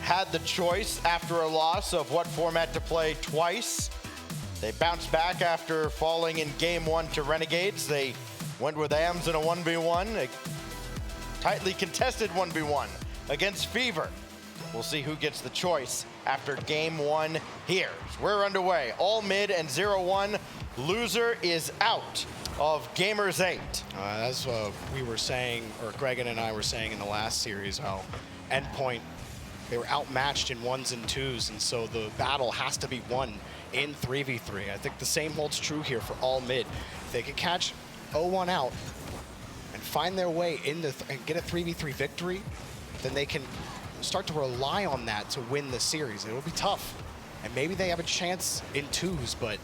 had the choice after a loss of what format to play twice. They bounced back after falling in game 1 to Renegades. They went with AMS in a 1v1, a tightly contested 1v1 against Fever. We'll see who gets the choice after game 1 here. We're underway. ALLMID and 0-1. Loser is out of Gamers8. That's what we were saying, or Gregan and I were saying in the last series, how Endpoint, they were outmatched in 1s and 2s, and so the battle has to be won in 3v3. I think the same holds true here for ALLMID. If they can catch 0-1 out and find their way in and get a 3v3 victory, then they can start to rely on that to win the series. It will be tough, and maybe they have a chance in 2s, but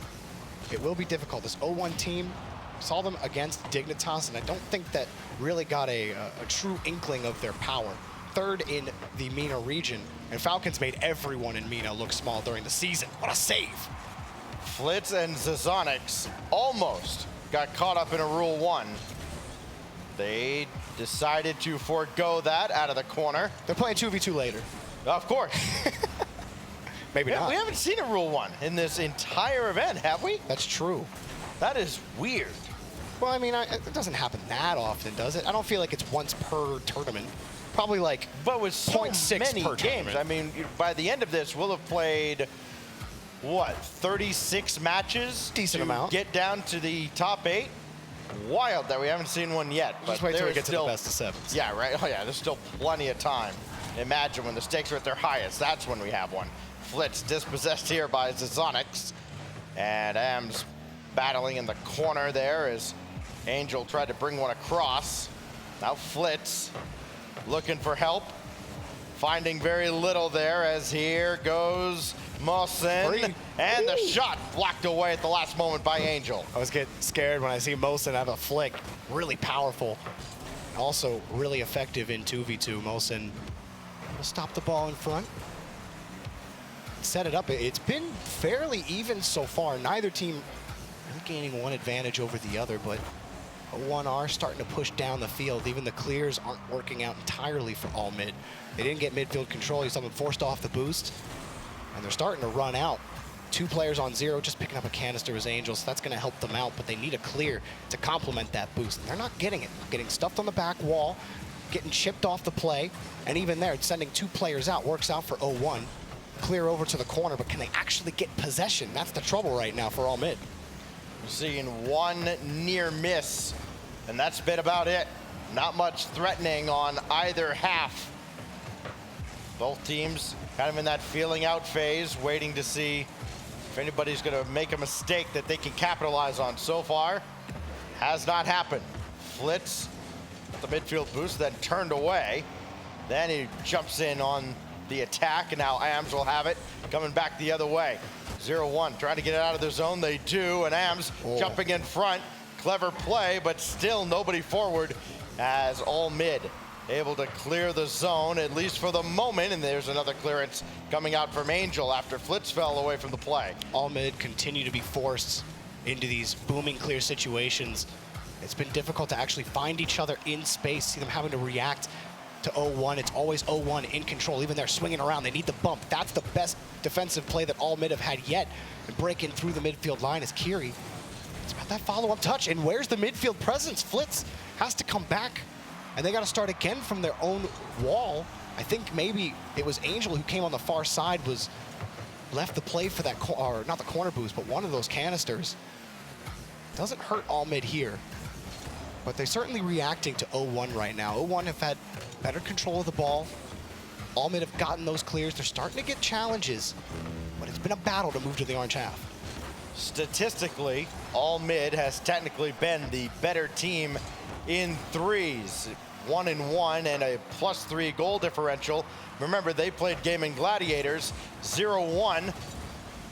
it will be difficult. This 0-1 team, saw them against Dignitas, and I don't think that really got a true inkling of their power. 3rd in the MENA region, and Falcons made everyone in MENA look small during the season. What a save! Flitz and Zazonix almost got caught up in a Rule 1. They decided to forego that out of the corner. They're playing 2v2 later. Of course. Maybe not. We haven't seen a Rule 1 in this entire event, have we? That's true. That is weird. Well, I mean, it doesn't happen that often, does it? I don't feel like it's once per tournament. Probably like but with so 0.6 many per games, tournament. I mean, by the end of this, we'll have played, what, 36 matches? Decent amount. Get down to the top 8? Wild that we haven't seen one yet. Just wait till we get to the best of 7s. Yeah, right. Oh, yeah, there's still plenty of time. Imagine when the stakes are at their highest, that's when we have one. Flitz dispossessed here by Zazonix. And AMS battling in the corner there as Angel tried to bring one across. Now Flitz looking for help, finding very little there as here goes Mosin. And the shot blocked away at the last moment by Angel. I was getting scared when I see Mosin have a flick. Really powerful. Also really effective in 2v2. Mosin will stop the ball in front. Set it up. It's been fairly even so far. Neither team really gaining one advantage over the other, but 1R starting to push down the field. Even the clears aren't working out entirely for ALLMID. They didn't get midfield control. He's something forced off the boost, and they're starting to run out. 2 players on 0, just picking up a canister as Angels. So that's going to help them out, but they need a clear to complement that boost. And they're not getting it. Getting stuffed on the back wall, getting chipped off the play, and even there, sending 2 players out works out for 0-1. Clear over to the corner, but can they actually get possession? That's the trouble right now for ALLMID. We're seeing 1 near miss, and that's been about it. Not much threatening on either half. Both teams kind of in that feeling out phase, waiting to see if anybody's going to make a mistake that they can capitalize on. So far, has not happened. Flitz, the midfield boost, then turned away. Then he jumps in on the attack, and now AMS will have it, coming back the other way. 0-1, trying to get it out of their zone. They do, and AMS jumping in front. Clever play, but still nobody forward as ALLMID able to clear the zone, at least for the moment. And there's another clearance coming out from Angel after Flitz fell away from the play. ALLMID continue to be forced into these booming clear situations. It's been difficult to actually find each other in space, see them having to react to 0-1. It's always 0-1 in control. Even they're swinging around, they need the bump. That's the best defensive play that ALLMID have had yet. And breaking through the midfield line is Kiri. It's about that follow-up touch. And where's the midfield presence? Flitz has to come back, and they got to start again from their own wall. I think maybe it was Angel who came on the far side, was left the play for that, or not the corner boost, but one of those canisters. Doesn't hurt ALLMID here, but they're certainly reacting to 0-1 right now. 0-1 have had better control of the ball. ALLMID have gotten those clears. They're starting to get challenges, but it's been a battle to move to the orange half. Statistically, ALLMID has technically been the better team in 3s. 1-1 and a +3 goal differential. Remember, they played Gaming Gladiators 0-1.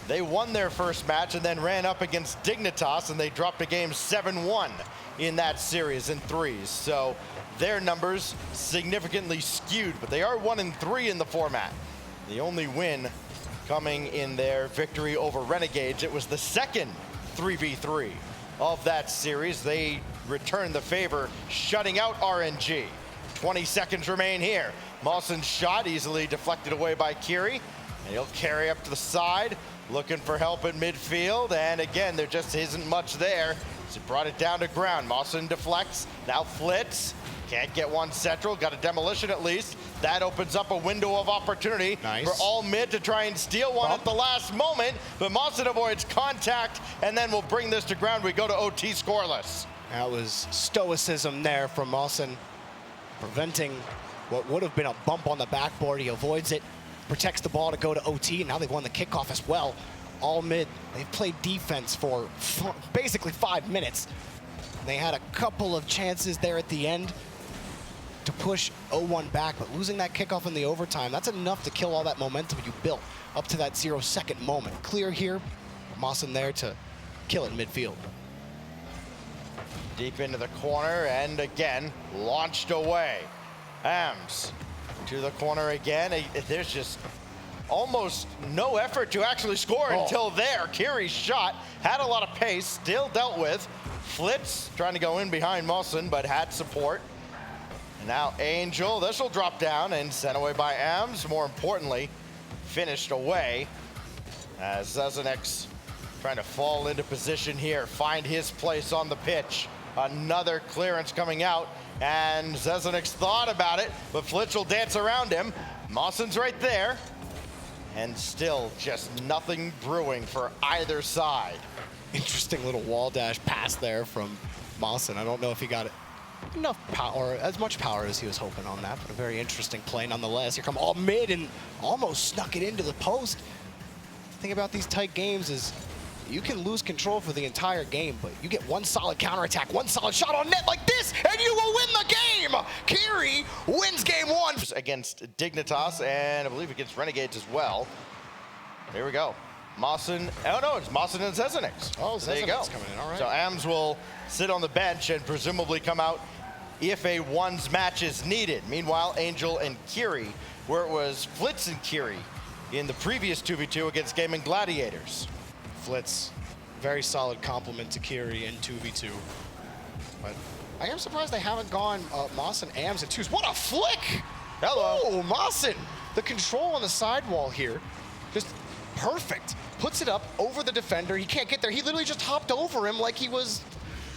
They won their first match and then ran up against Dignitas, and they dropped a game 7-1 in that series in 3s. So their numbers significantly skewed, but they are 1-3 in the format. The only win coming in their victory over Renegades. It was the second 3v3 of that series. They returned the favor, shutting out RNG. 20 seconds remain here. Mawson's shot easily deflected away by Kiri. And he'll carry up to the side, looking for help in midfield. And again, there just isn't much there. So he brought it down to ground. Mawson deflects, now Flitz. Can't get one central, got a demolition at least. That opens up a window of opportunity for ALLMID to try and steal one at the last moment, but Mawson avoids contact, and then we'll bring this to ground. We go to OT scoreless. That was stoicism there from Mawson, preventing what would have been a bump on the backboard. He avoids it, protects the ball to go to OT, and now they've won the kickoff as well. ALLMID, they've played defense for basically 5 minutes. They had a couple of chances there at the end to push 0-1 back, but losing that kickoff in the overtime, that's enough to kill all that momentum you built up to that 0-second moment. Clear here, Mawson there to kill it in midfield. Deep into the corner, and again, launched away. AMS to the corner again. There's just almost no effort to actually score until there. Kiri's shot had a lot of pace, still dealt with. Flitz trying to go in behind Mawson, but had support. And now Angel, this will drop down and sent away by AMS. More importantly, finished away as Zezenik's trying to fall into position here, find his place on the pitch. Another clearance coming out, and Zezenik's thought about it, but Flitz will dance around him. Mawson's right there, and still just nothing brewing for either side. Interesting little wall dash pass there from Mawson. I don't know if he got it enough power, as much power as he was hoping on that, but a very interesting play nonetheless. Here come ALLMID and almost snuck it into the post. The thing about these tight games is you can lose control for the entire game, but you get one solid counterattack, one solid shot on net like this, and you will win the game! Kiri wins game 1. Against Dignitas, and I believe against Renegades as well. Here we go. Mawson, oh no, it's Mawson and Zezenik. Oh, so there you go. Coming in, all right. So AMS will sit on the bench and presumably come out if a ones match is needed. Meanwhile, Angel and Kiri, where it was Flitz and Kiri in the previous 2v2 against Gaming Gladiators. Flitz, very solid compliment to Kiri in 2v2. But I am surprised they haven't gone Mawson, AMS, and 2s. What a flick! Hello. Oh, Mawson. The control on the sidewall here, just perfect. Puts it up over the defender. He can't get there. He literally just hopped over him like he was,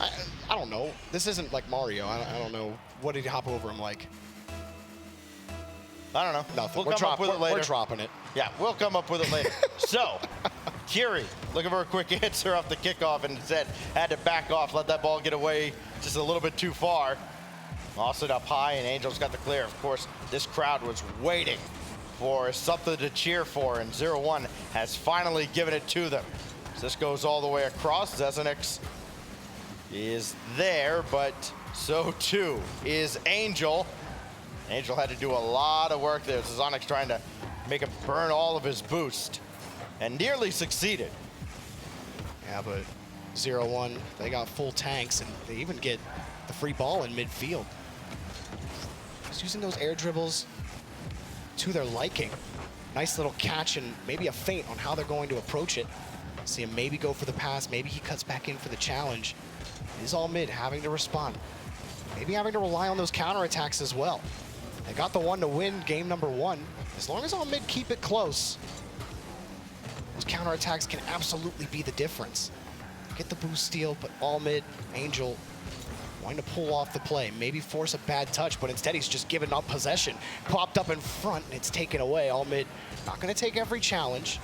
I don't know. This isn't like Mario. I don't know. What did he hop over him like? I don't know. Nothing. We'll come up with it later. We're dropping it. Yeah, we'll come up with it later. So, Kiri looking for a quick answer off the kickoff and instead had to back off, let that ball get away just a little bit too far. Mawson up high, and Angel's got the clear. Of course, this crowd was waiting for something to cheer for, and 0-1 has finally given it to them. So this goes all the way across. Zezenik is there, but so too is Angel. Angel had to do a lot of work there. Zezenik's trying to make him burn all of his boost, and nearly succeeded. Yeah, but 0-1, they got full tanks, and they even get the free ball in midfield. Just using those air dribbles to their liking. Nice little catch and maybe a feint on how they're going to approach it. See him maybe go for the pass, maybe he cuts back in for the challenge. It is ALLMID having to respond. Maybe having to rely on those counterattacks as well. They got the one to win game number 1. As long as ALLMID keep it close, those counterattacks can absolutely be the difference. Get the boost steal, but ALLMID, Angel, wanting to pull off the play, maybe force a bad touch, but instead he's just given up possession. Popped up in front, and it's taken away. ALLMID not going to take every challenge.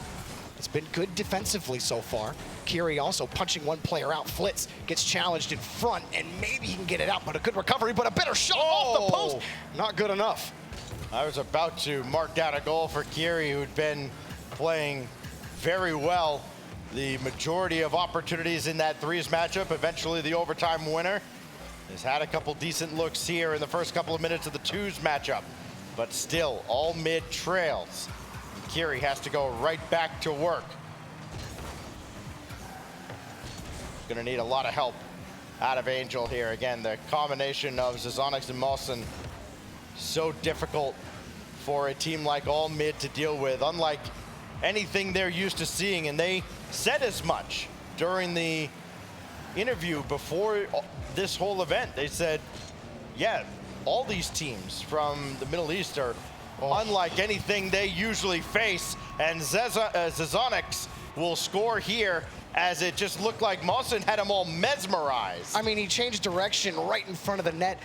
It's been good defensively so far. Kiri also punching one player out. Flitz gets challenged in front, and maybe he can get it out, but a good recovery, but a better shot off the post. Not good enough. I was about to mark down a goal for Kiri, who'd been playing very well the majority of opportunities in that threes matchup. Eventually the overtime winner has had a couple decent looks here in the first couple of minutes of the twos matchup, but still ALLMID trails. Kiri has to go right back to work. Gonna need a lot of help out of Angel here. Again, the combination of Zezenik and Mawson, so difficult for a team like ALLMID to deal with, unlike anything they're used to seeing, and they said as much during the interview before this whole event. They said, yeah, all these teams from the Middle East are unlike anything they usually face, and Zezonix will score here, as it just looked like Mawson had them all mesmerized. I mean, he changed direction right in front of the net.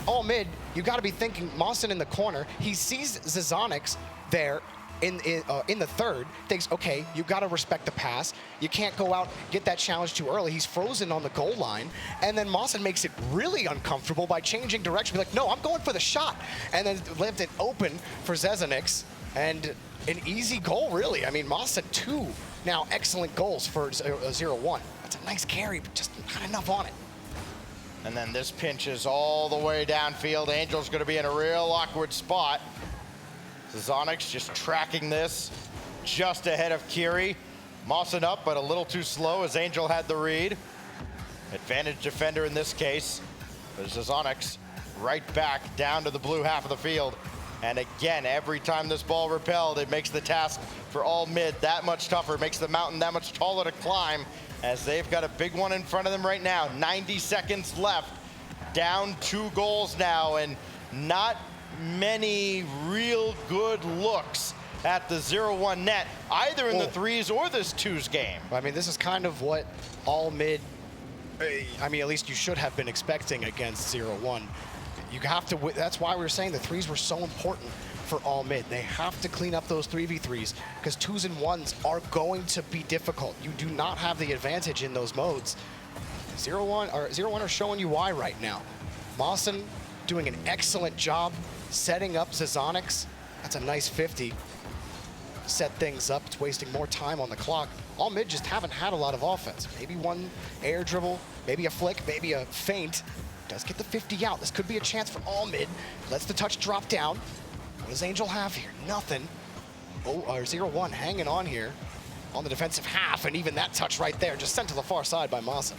ALLMID, you got to be thinking Mawson in the corner. He sees Zezonix there in the third, thinks, okay, you got to respect the pass. You can't go out, get that challenge too early. He's frozen on the goal line, and then Mawson makes it really uncomfortable by changing direction. Be like, no, I'm going for the shot, and then left it open for Zezonix, and an easy goal, really. I mean, Mawson, 2 now excellent goals for 0-1. That's a nice carry, but just not enough on it. And then this pinches all the way downfield. Angel's going to be in a real awkward spot. Zezonix just tracking this just ahead of Kiri. Mawson up, but a little too slow as Angel had the read. Advantage defender in this case. But Zezonix right back down to the blue half of the field. And again, every time this ball repelled, it makes the task for ALLMID that much tougher. It makes the mountain that much taller to climb, as they've got a big one in front of them right now. 90 seconds left. Down 2 goals now, and not many real good looks at the 0-1 net, either in the 3s or this 2s game. I mean, this is kind of what ALLMID, I mean, at least you should have been expecting against 0-1. You have to, that's why we were saying the 3s were so important for ALLMID. They have to clean up those 3v3s, because 2s and 1s are going to be difficult. You do not have the advantage in those modes. 0-1 are showing you why right now. Mawson doing an excellent job setting up Zezonix. That's a nice 50. Set things up. It's wasting more time on the clock. ALLMID just haven't had a lot of offense. Maybe one air dribble, maybe a flick, maybe a feint. Does get the 50 out. This could be a chance for ALLMID. Lets the touch drop down. What does Angel have here? Nothing. 0-1 hanging on here on the defensive half, and even that touch right there just sent to the far side by Mawson.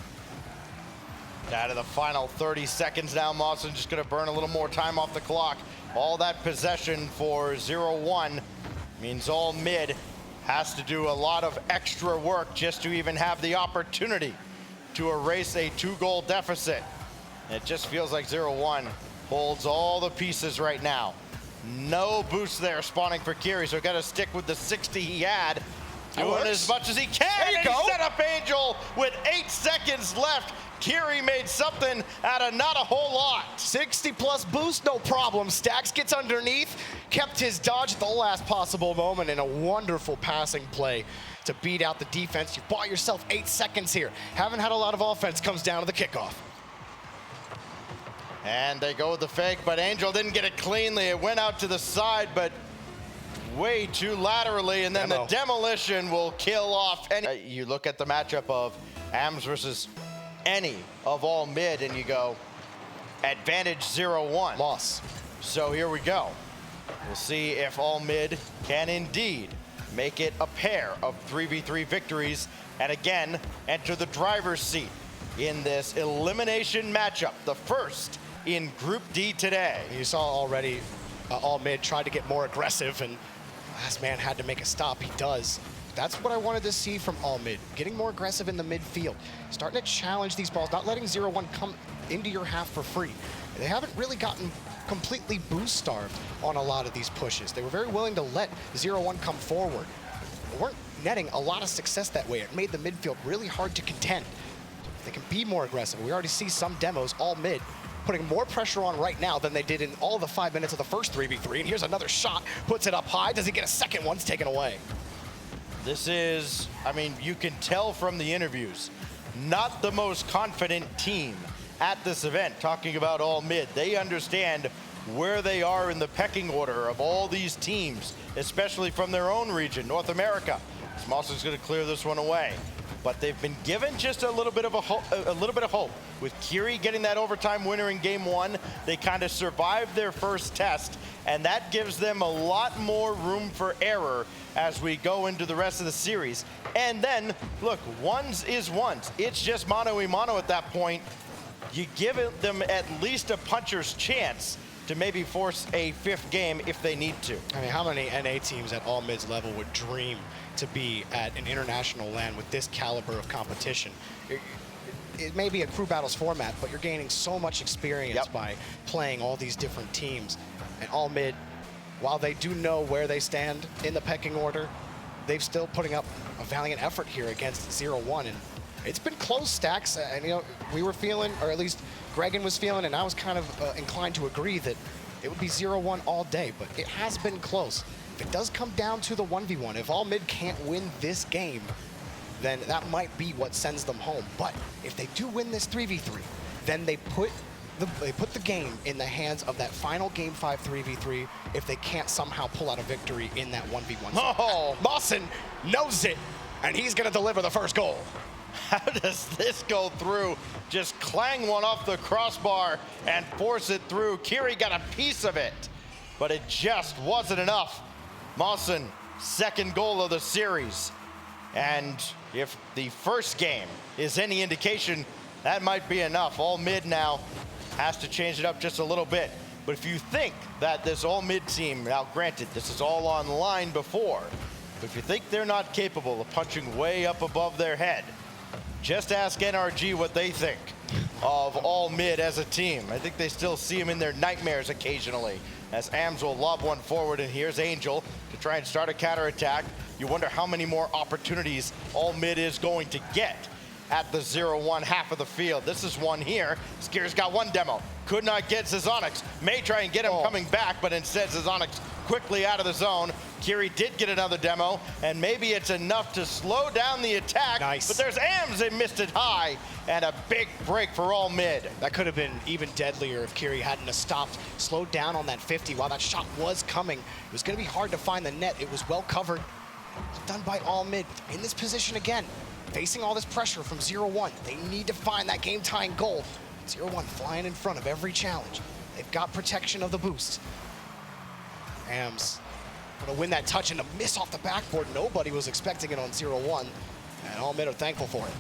Out of the final 30 seconds now, Mawson just going to burn a little more time off the clock. All that possession for 0-1 means ALLMID has to do a lot of extra work just to even have the opportunity to erase a 2-goal deficit. It just feels like 0-1 holds all the pieces right now. No boost there spawning for Kiri, so got to stick with the 60 he had. Doing as much as he can. There you go. Set up Angel with 8 seconds left. Kiri made something out of not a whole lot. 60+ boost, no problem. Stacks gets underneath, kept his dodge at the last possible moment, in a wonderful passing play to beat out the defense. You bought yourself 8 seconds here. Haven't had a lot of offense, comes down to the kickoff. And they go with the fake, but Angel didn't get it cleanly. It went out to the side, but way too laterally, and then the demolition will kill off any. You look at the matchup of AMS versus any of ALLMID, and you go, advantage 0-1. Loss. So here we go. We'll see if ALLMID can indeed make it a pair of 3v3 victories, and again, enter the driver's seat in this elimination matchup, the first in Group D today. You saw already ALLMID tried to get more aggressive, and last man had to make a stop. He does. That's what I wanted to see from ALLMID, getting more aggressive in the midfield, starting to challenge these balls, not letting 0-1 come into your half for free. They haven't really gotten completely boost starved on a lot of these pushes. They were very willing to let 0-1 come forward. They weren't netting a lot of success that way. It made the midfield really hard to contend. They can be more aggressive. We already see some demos, ALLMID, putting more pressure on right now than they did in all the 5 minutes of the first 3v3. And here's another shot, puts it up high. Does he get a second one? It's taken away. This is, I mean, you can tell from the interviews, not the most confident team at this event, talking about ALLMID. They understand where they are in the pecking order of all these teams, especially from their own region, North America. Mawson's going to clear this one away. But they've been given just a little bit of hope. With Kiri getting that overtime winner in game 1, they kind of survived their first test, and that gives them a lot more room for error as we go into the rest of the series. And then, look, ones is ones. It's just mano-a-mano at that point. You give them at least a puncher's chance to maybe force a 5th game if they need to. I mean, how many NA teams at ALLMID's level would dream to be at an international LAN with this caliber of competition? it may be a crew battles format, but you're gaining so much experience by playing all these different teams. And ALLMID, while they do know where they stand in the pecking order, they've still putting up a valiant effort here against 0-1. And it's been close, Stacks. And you know, we were feeling, or at least Gregan was feeling, and I was kind of inclined to agree that it would be 0-1 all day, but it has been close. If it does come down to the 1v1, if ALLMID can't win this game, then that might be what sends them home. But if they do win this 3v3, then they put the game in the hands of that final Game 5 3v3 if they can't somehow pull out a victory in that 1v1. Oh, Mawson knows it, and he's gonna deliver the first goal. How does this go through? Just clang one off the crossbar and force it through. Kiri got a piece of it, but it just wasn't enough. Mawson, second goal of the series. And if the first game is any indication, that might be enough. ALLMID now has to change it up just a little bit. But if you think that this ALLMID team, now granted, this is all online before, but if you think they're not capable of punching way up above their head, just ask NRG what they think of ALLMID as a team. I think they still see him in their nightmares occasionally, as AMS will lob one forward, and here's Angel to try and start a counterattack. You wonder how many more opportunities ALLMID is going to get at the 0-1 half of the field. This is one here. Skier's got one demo. Could not get Zizonix. May try and get him coming back, but instead Zizonix quickly out of the zone. Kiri did get another demo, and maybe it's enough to slow down the attack. Nice. But there's AMS, they missed it high, and a big break for ALLMID. That could have been even deadlier if Kiri hadn't have stopped, slowed down on that 50 while that shot was coming. It was gonna be hard to find the net. It was well covered. Done by ALLMID in this position again, facing all this pressure from 0-1. They need to find that game-tying goal. 0-1 flying in front of every challenge. They've got protection of the boost. AMS gonna win that touch and a miss off the backboard. Nobody was expecting it on 0-1, and ALLMID are thankful for it.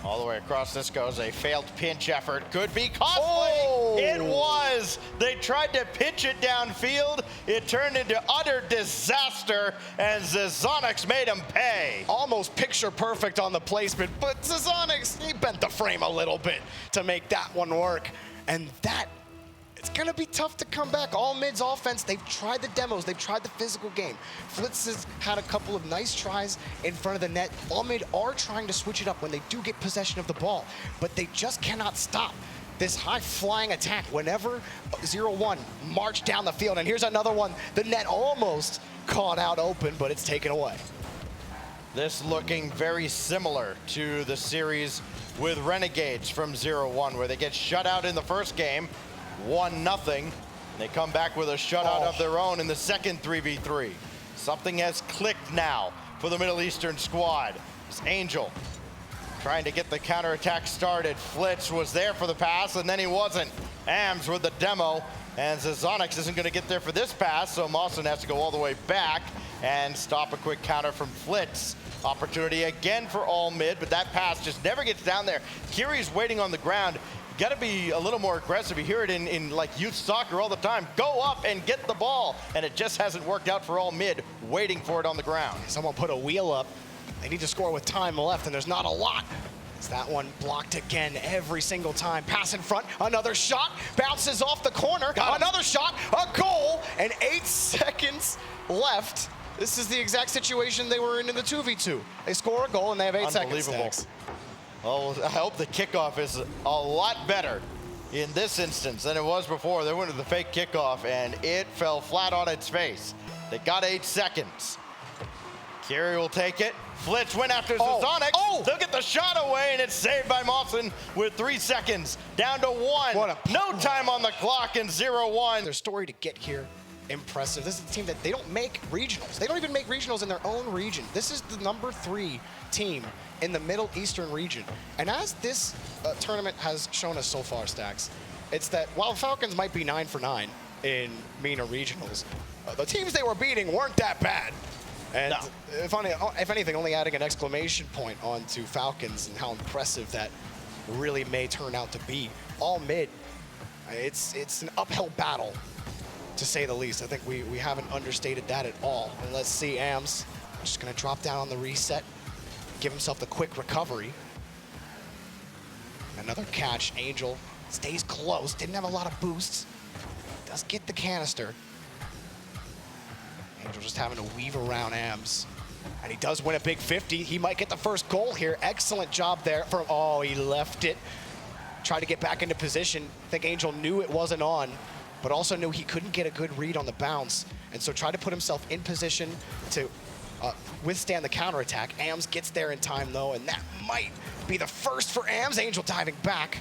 All the way across, this goes a failed pinch effort. Could be costly. Oh! It was. They tried to pitch it downfield. It turned into utter disaster, and Zizonix made him pay. Almost picture perfect on the placement, but Zizonix, he bent the frame a little bit to make that one work. And that, it's gonna be tough to come back. ALLMID's offense, they've tried the demos, they've tried the physical game. Flitz has had a couple of nice tries in front of the net. ALLMID are trying to switch it up when they do get possession of the ball, but they just cannot stop this high-flying attack whenever 0-1 march down the field. And here's another one. The net almost caught out open, but it's taken away. This looking very similar to the series with Renegades from 0-1, where they get shut out in the first game, 1-0. They come back with a shutout of their own in the second 3v3. Something has clicked now for the Middle Eastern squad. It's Angel trying to get the counterattack started. Flitz was there for the pass, and then he wasn't. AMS with the demo, and Zizonix isn't going to get there for this pass, so Mawson has to go all the way back and stop a quick counter from Flitz. Opportunity again for ALLMID, but that pass just never gets down there. Kiri's waiting on the ground. Got to be a little more aggressive. You hear it in like youth soccer all the time. Go up and get the ball, and it just hasn't worked out for ALLMID, waiting for it on the ground. Someone put a wheel up. They need to score with time left, and there's not a lot. It's that one blocked again every single time. Pass in front, another shot, bounces off the corner, another shot, a goal, and 8 seconds left. This is the exact situation they were in the 2v2. They score a goal, and they have 8 seconds. Unbelievable. Well, I hope the kickoff is a lot better in this instance than it was before. They went to the fake kickoff, and it fell flat on its face. They got 8 seconds. Kiri will take it. Flitz went after Zizonix. They'll get the shot away, and it's saved by Mawson with 3 seconds. Down to 1. No time on the clock in 0-1. Their story to get here, impressive. This is a team that they don't make regionals. They don't even make regionals in their own region. This is the #3 team in the Middle Eastern region. And as this tournament has shown us so far, Stacks, it's that while Falcons might be 9 for 9 in MENA regionals, the teams they were beating weren't that bad. And if anything, only adding an exclamation point onto Falcons and how impressive that really may turn out to be. ALLMID, it's an uphill battle, to say the least. I think we haven't understated that at all. And let's see, AMS just gonna drop down on the reset, give himself the quick recovery. Another catch. Angel stays close. Didn't have a lot of boosts. Does get the canister. Angel just having to weave around AMS. And he does win a big 50. He might get the first goal here. Excellent job there from, oh, he left it. Tried to get back into position. I think Angel knew it wasn't on, but also knew he couldn't get a good read on the bounce. And so tried to put himself in position to withstand the counterattack. AMS gets there in time though, and that might be the first for AMS. Angel diving back.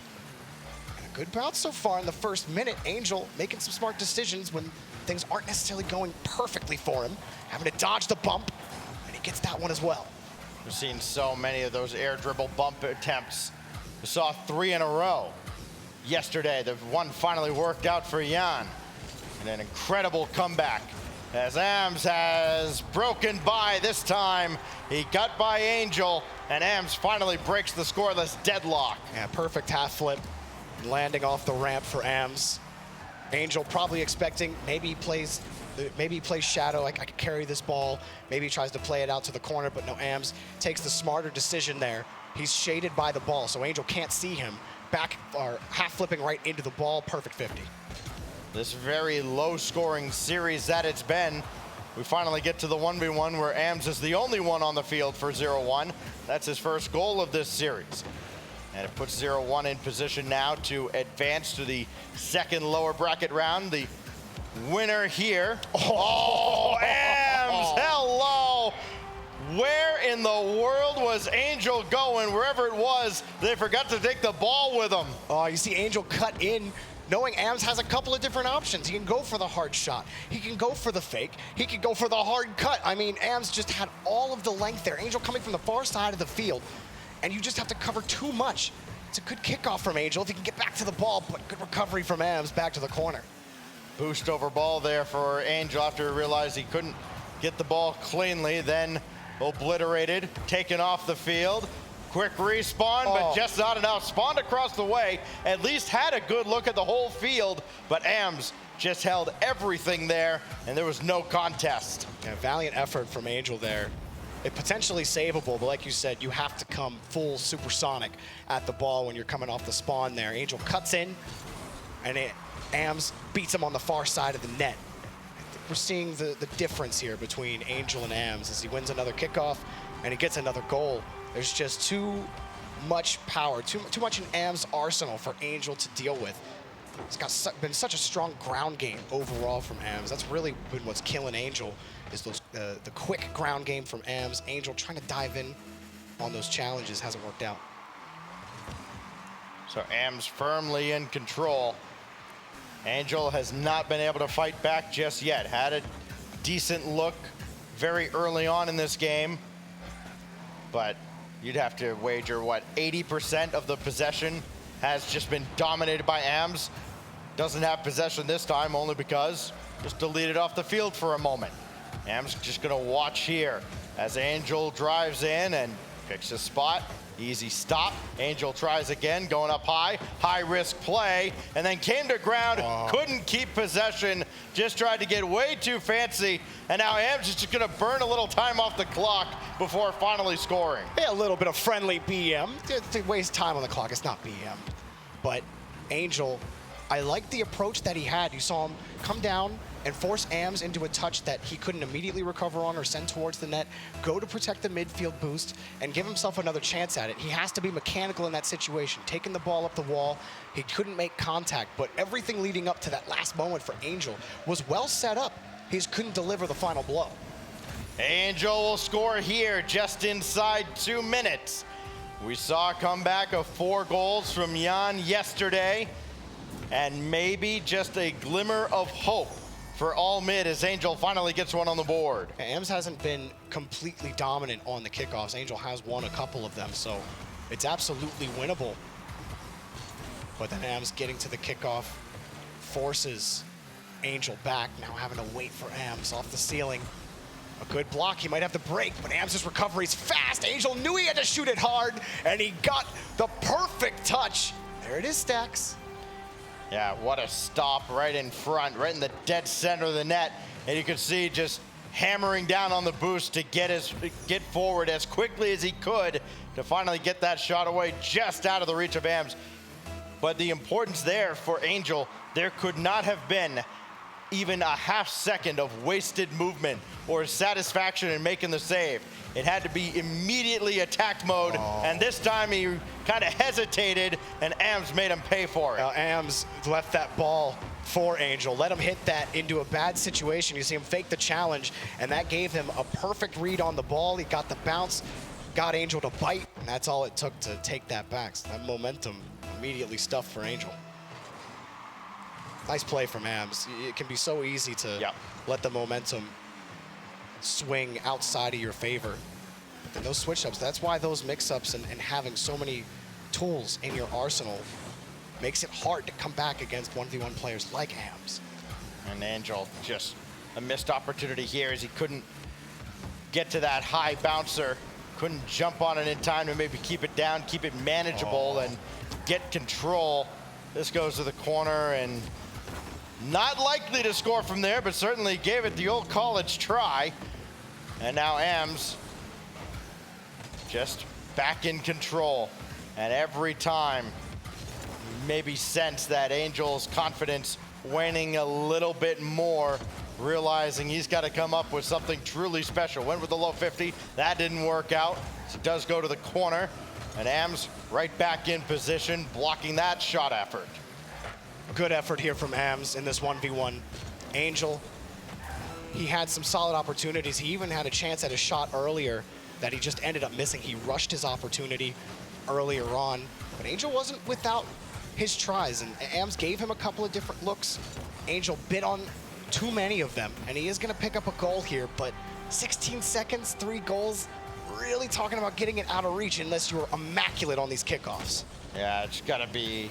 And a good bounce so far in the first minute. Angel making some smart decisions when things aren't necessarily going perfectly for him. Having to dodge the bump, and he gets that one as well. We've seen so many of those air dribble bump attempts. We saw 3 in a row yesterday. The one finally worked out for Jan. And an incredible comeback as AMS has broken by this time. He got by Angel, and AMS finally breaks the scoreless deadlock. Yeah, perfect half flip, landing off the ramp for AMS. Angel probably expecting maybe he plays shadow, like I could carry this ball. Maybe he tries to play it out to the corner, but no, AMS takes the smarter decision there. He's shaded by the ball, so Angel can't see him. Back, or half flipping right into the ball, perfect 50. This very low scoring series that it's been, we finally get to the 1v1 where AMS is the only one on the field for 0-1. That's his first goal of this series. And it puts 0-1 in position now to advance to the second lower bracket round. The winner here. Oh, AMS, hello. Where in the world was Angel going? Wherever it was, they forgot to take the ball with them. Oh, you see Angel cut in, knowing AMS has a couple of different options. He can go for the hard shot. He can go for the fake. He can go for the hard cut. I mean, AMS just had all of the length there. Angel coming from the far side of the field, and you just have to cover too much. It's a good kickoff from Angel if he can get back to the ball, but good recovery from AMS back to the corner. Boost over ball there for Angel after he realized he couldn't get the ball cleanly, then obliterated, taken off the field. Quick respawn, but just not enough. Spawned across the way, at least had a good look at the whole field, but AMS just held everything there, and there was no contest. Yeah, valiant effort from Angel there. It potentially savable, but like you said, you have to come full supersonic at the ball when you're coming off the spawn there. Angel cuts in, and AMS beats him on the far side of the net. We're seeing the difference here between Angel and AMS as he wins another kickoff and he gets another goal. There's just too much power, too much in AMS' arsenal for Angel to deal with. It's been such a strong ground game overall from AMS. That's really been what's killing Angel, is the quick ground game from AMS. Angel trying to dive in on those challenges hasn't worked out. So AMS firmly in control. Angel has not been able to fight back just yet. Had a decent look very early on in this game, but you'd have to wager, what, 80% of the possession has just been dominated by AMS. Doesn't have possession this time, only because just deleted off the field for a moment. AMS just gonna watch here as Angel drives in and picks a spot. Easy stop. Angel tries again, going up high. High risk play, and then came to ground, couldn't keep possession, just tried to get way too fancy, and now AMS is just gonna burn a little time off the clock before finally scoring. Yeah, a little bit of friendly BM to waste time on the clock. It's not BM, but Angel, I like the approach that he had. You saw him come down and force AMS into a touch that he couldn't immediately recover on or send towards the net, go to protect the midfield boost, and give himself another chance at it. He has to be mechanical in that situation, taking the ball up the wall. He couldn't make contact, but everything leading up to that last moment for Angel was well set up. He just couldn't deliver the final blow. Angel will score here just inside 2 minutes. We saw a comeback of 4 goals from Jan yesterday, and maybe just a glimmer of hope for ALLMID as Angel finally gets one on the board. AMS hasn't been completely dominant on the kickoffs. Angel has won a couple of them, so it's absolutely winnable. But then AMS getting to the kickoff forces Angel back, now having to wait for AMS off the ceiling. A good block, he might have to break, but AMS' recovery is fast. Angel knew he had to shoot it hard, and he got the perfect touch. There it is, Stacks. Yeah, what a stop right in front, right in the dead center of the net. And you can see just hammering down on the boost to get forward as quickly as he could to finally get that shot away just out of the reach of AMS. But the importance there for Angel, there could not have been even a half second of wasted movement or satisfaction in making the save. It had to be immediately attack mode, and this time he kind of hesitated, and ALLMID made him pay for it. ALLMID left that ball for Angel, let him hit that into a bad situation. You see him fake the challenge, and that gave him a perfect read on the ball. He got the bounce, got Angel to bite, and that's all it took to take that back. So that momentum immediately stuffed for Angel. Nice play from ALLMID. It can be so easy to let the momentum swing outside of your favor. But then those switch-ups, that's why those mix-ups and having so many tools in your arsenal makes it hard to come back against 1v1 players like ALLMID. And Angel, just a missed opportunity here as he couldn't get to that high bouncer, couldn't jump on it in time to maybe keep it down, keep it manageable, and get control. This goes to the corner, and not likely to score from there, but certainly gave it the old college try. And now ALLMID just back in control. And every time, maybe sense that Angel's confidence waning a little bit more, realizing he's got to come up with something truly special. Went with the low 50, that didn't work out. So it does go to the corner, and ALLMID right back in position, blocking that shot effort. Good effort here from ALLMID in this 1v1. Angel, he had some solid opportunities. He even had a chance at a shot earlier that he just ended up missing. He rushed his opportunity earlier on, but Angel wasn't without his tries, and ALLMID gave him a couple of different looks. Angel bit on too many of them, and he is gonna pick up a goal here, but 16 seconds, 3 goals, really talking about getting it out of reach unless you're immaculate on these kickoffs. Yeah, it's gotta be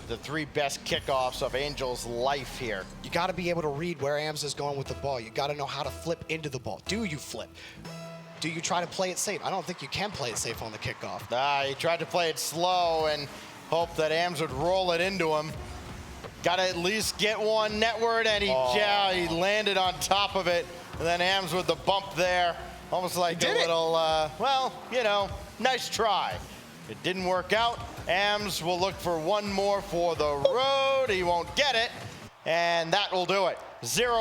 the 3 best kickoffs of Angel's life here. You gotta be able to read where ALLMID is going with the ball. You gotta know how to flip into the ball. Do you flip? Do you try to play it safe? I don't think you can play it safe on the kickoff. He tried to play it slow and hope that ALLMID would roll it into him. Gotta at least get one netward, and he landed on top of it. And then ALLMID with the bump there, almost like a little, well, you know, nice try. It didn't work out. ALLMID will look for one more for the road. He won't get it, and that will do it. 0